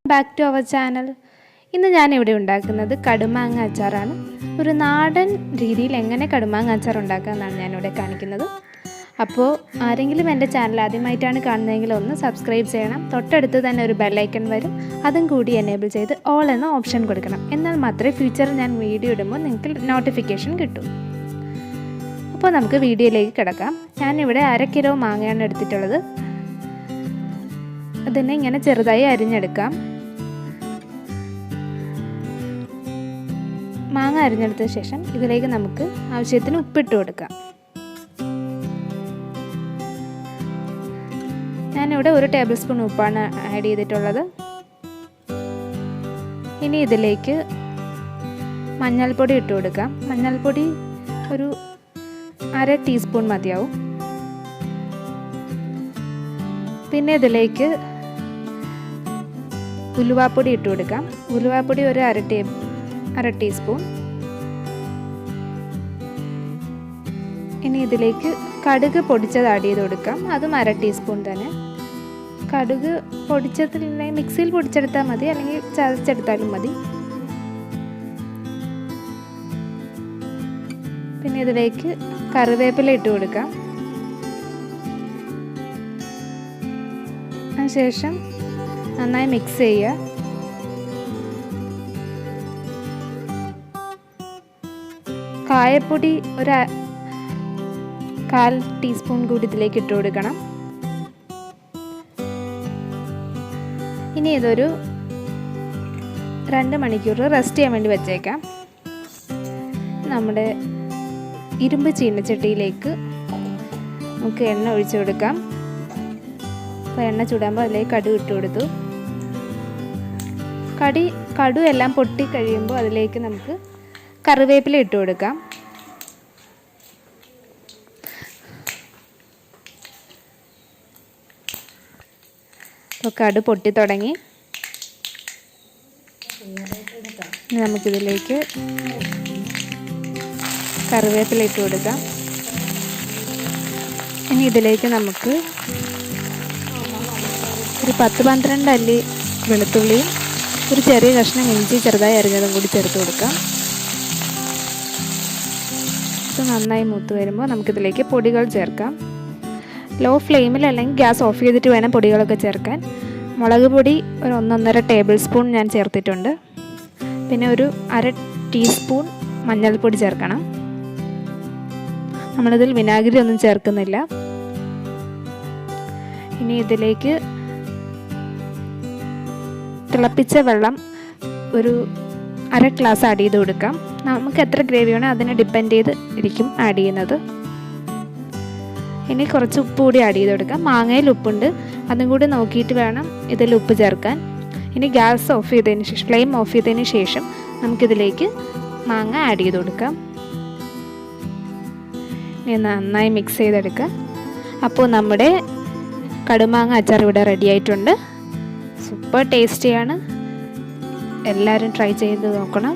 Back to our channel. ഇന്ന് ഞാനിവിടെ ഉണ്ടാക്കുന്നത് കടുമാങ്ങ അച്ചാറാണ്. ഒരു നാടൻ രീതിയിൽ എങ്ങനെ കടുമാങ്ങ അച്ചാർ ഉണ്ടാക്കാമെന്നാണ് ഞാനിവിടെ കാണിക്കുന്നത്. അപ്പോൾ ആരെങ്കിലും എൻ്റെ ചാനൽ ആദ്യമായിട്ടാണ് കാണുന്നതെങ്കിൽ ഒന്ന് സബ്സ്ക്രൈബ് ചെയ്യണം. തൊട്ടടുത്ത് തന്നെ ഒരു ബെല്ലൈക്കൺ വരും, അതും കൂടി എനേബിൾ ചെയ്ത് ഓൾ എന്ന ഓപ്ഷൻ കൊടുക്കണം. എന്നാൽ മാത്രമേ ഫ്യൂച്ചറിൽ ഞാൻ വീഡിയോ ഇടുമ്പോൾ നിങ്ങൾക്ക് നോട്ടിഫിക്കേഷൻ കിട്ടൂ. അപ്പോൾ നമുക്ക് വീഡിയോയിലേക്ക് കിടക്കാം. ഞാനിവിടെ 1/2 കിലോ മാങ്ങയാണ് എടുത്തിട്ടുള്ളത്. അതിനെ ഇങ്ങനെ ചെറുതായി അരിഞ്ഞെടുക്കാം. മാങ്ങ അരിഞ്ഞെടുത്ത ശേഷം ഇതിലേക്ക് നമുക്ക് ആവശ്യത്തിന് ഉപ്പിട്ട് കൊടുക്കാം. ഞാനിവിടെ 1 ടേബിൾ സ്പൂൺ ഉപ്പാണ് ആഡ് ചെയ്തിട്ടുള്ളത്. ഇനി ഇതിലേക്ക് മഞ്ഞൾപ്പൊടി ഇട്ട് കൊടുക്കാം. മഞ്ഞൾപ്പൊടി ഒരു 1/2 ടീസ്പൂൺ മതിയാവും. പിന്നെ ഇതിലേക്ക് ഉലുവാപ്പൊടി ഇട്ട് കൊടുക്കാം. ഉലുവാപ്പൊടി ഒരു 1/2 ടീസ്പൂൺ. ഇനി ഇതിലേക്ക് കടുക് പൊടിച്ചത് ആഡ് ചെയ്ത് കൊടുക്കാം. അതും 1/2 ടീസ്പൂൺ തന്നെ. കടുക് പൊടിച്ചതില്ലെങ്കിൽ മിക്സിയിൽ പൊടിച്ചെടുത്താൽ മതി, അല്ലെങ്കിൽ ചതച്ചെടുത്താലും മതി. പിന്നെ ഇതിലേക്ക് കറിവേപ്പില ഇട്ട് കൊടുക്കാം. അതിനുശേഷം നന്നായി മിക്സ് ചെയ്യുക. കായപ്പൊടി ഒരു 1/4 ടീസ്പൂൺ കൂടി ഇതിലേക്ക് ഇട്ട് കൊടുക്കണം. ഇനി ഇതൊരു 2 മണിക്കൂർ റെസ്റ്റ് ചെയ്യാൻ വേണ്ടി വെച്ചേക്കാം. നമ്മുടെ ഇരുമ്പ് ചീനച്ചട്ടിയിലേക്ക് നമുക്ക് എണ്ണ ഒഴിച്ചു കൊടുക്കാം. അപ്പോൾ എണ്ണ ചൂടാകുമ്പോൾ അതിലേക്ക് കടുക് ഇട്ട് കൊടുത്തു. കടുക് എല്ലാം പൊട്ടി കഴിയുമ്പോൾ അതിലേക്ക് നമുക്ക് കറിവേപ്പില ഇട്ട് കൊടുക്കാം. അപ്പോൾ കടുക് പൊട്ടി തുടങ്ങി. നമുക്കിതിലേക്ക് കറിവേപ്പില ഇട്ട് കൊടുക്കാം. ഇനി ഇതിലേക്ക് നമുക്ക് ഒരു 10-12 അല്ലി വെളുത്തുള്ളിയും ഒരു ചെറിയ കഷ്ണം ഇഞ്ചി ചെറുതായി അരിഞ്ഞതും കൂടി ചേർത്ത് കൊടുക്കാം. ഇത് നന്നായി മൂത്ത് വരുമ്പോൾ നമുക്കിതിലേക്ക് പൊടികൾ ചേർക്കാം. ലോ ഫ്ലെയിമിൽ അല്ലെങ്കിൽ ഗ്യാസ് ഓഫ് ചെയ്തിട്ട് വേണം പൊടികളൊക്കെ ചേർക്കാൻ. മുളക് പൊടി ഒരു 1-1.5 ടേബിൾ സ്പൂൺ ഞാൻ ചേർത്തിട്ടുണ്ട്. പിന്നെ ഒരു 1/2 ടീസ്പൂൺ മഞ്ഞൾപ്പൊടി ചേർക്കണം. നമ്മളിതിൽ വിനാഗിരി ഒന്നും ചേർക്കുന്നില്ല. ഇനി ഇതിലേക്ക് തിളപ്പിച്ച വെള്ളം ഒരു 1/2 ഗ്ലാസ് ആഡ് ചെയ്ത് കൊടുക്കാം. നമുക്ക് എത്ര ഗ്രേവി വേണോ അതിനെ ഡിപ്പെൻഡ് ചെയ്ത് ഇരിക്കും ആഡ് ചെയ്യുന്നത്. ഇനി കുറച്ച് ഉപ്പ് കൂടി ആഡ് ചെയ്ത് കൊടുക്കാം. മാങ്ങയിൽ ഉപ്പുണ്ട്, അതും കൂടി നോക്കിയിട്ട് വേണം ഇതിൽ ഉപ്പ് ചേർക്കാൻ. ഇനി ഗ്യാസ് ഓഫ് ചെയ്തതിന് ശേഷം, ഫ്ലെയിം ഓഫ് ചെയ്തതിന് ശേഷം നമുക്കിതിലേക്ക് മാങ്ങ ആഡ് ചെയ്ത് കൊടുക്കാം. ഇനി നന്നായി മിക്സ് ചെയ്തെടുക്കാം. അപ്പോൾ നമ്മുടെ കടുമാങ്ങ അച്ചാർ ഇവിടെ റെഡി ആയിട്ടുണ്ട്. സൂപ്പർ ടേസ്റ്റിയാണ്. എല്ലാവരും ട്രൈ ചെയ്ത് നോക്കണം.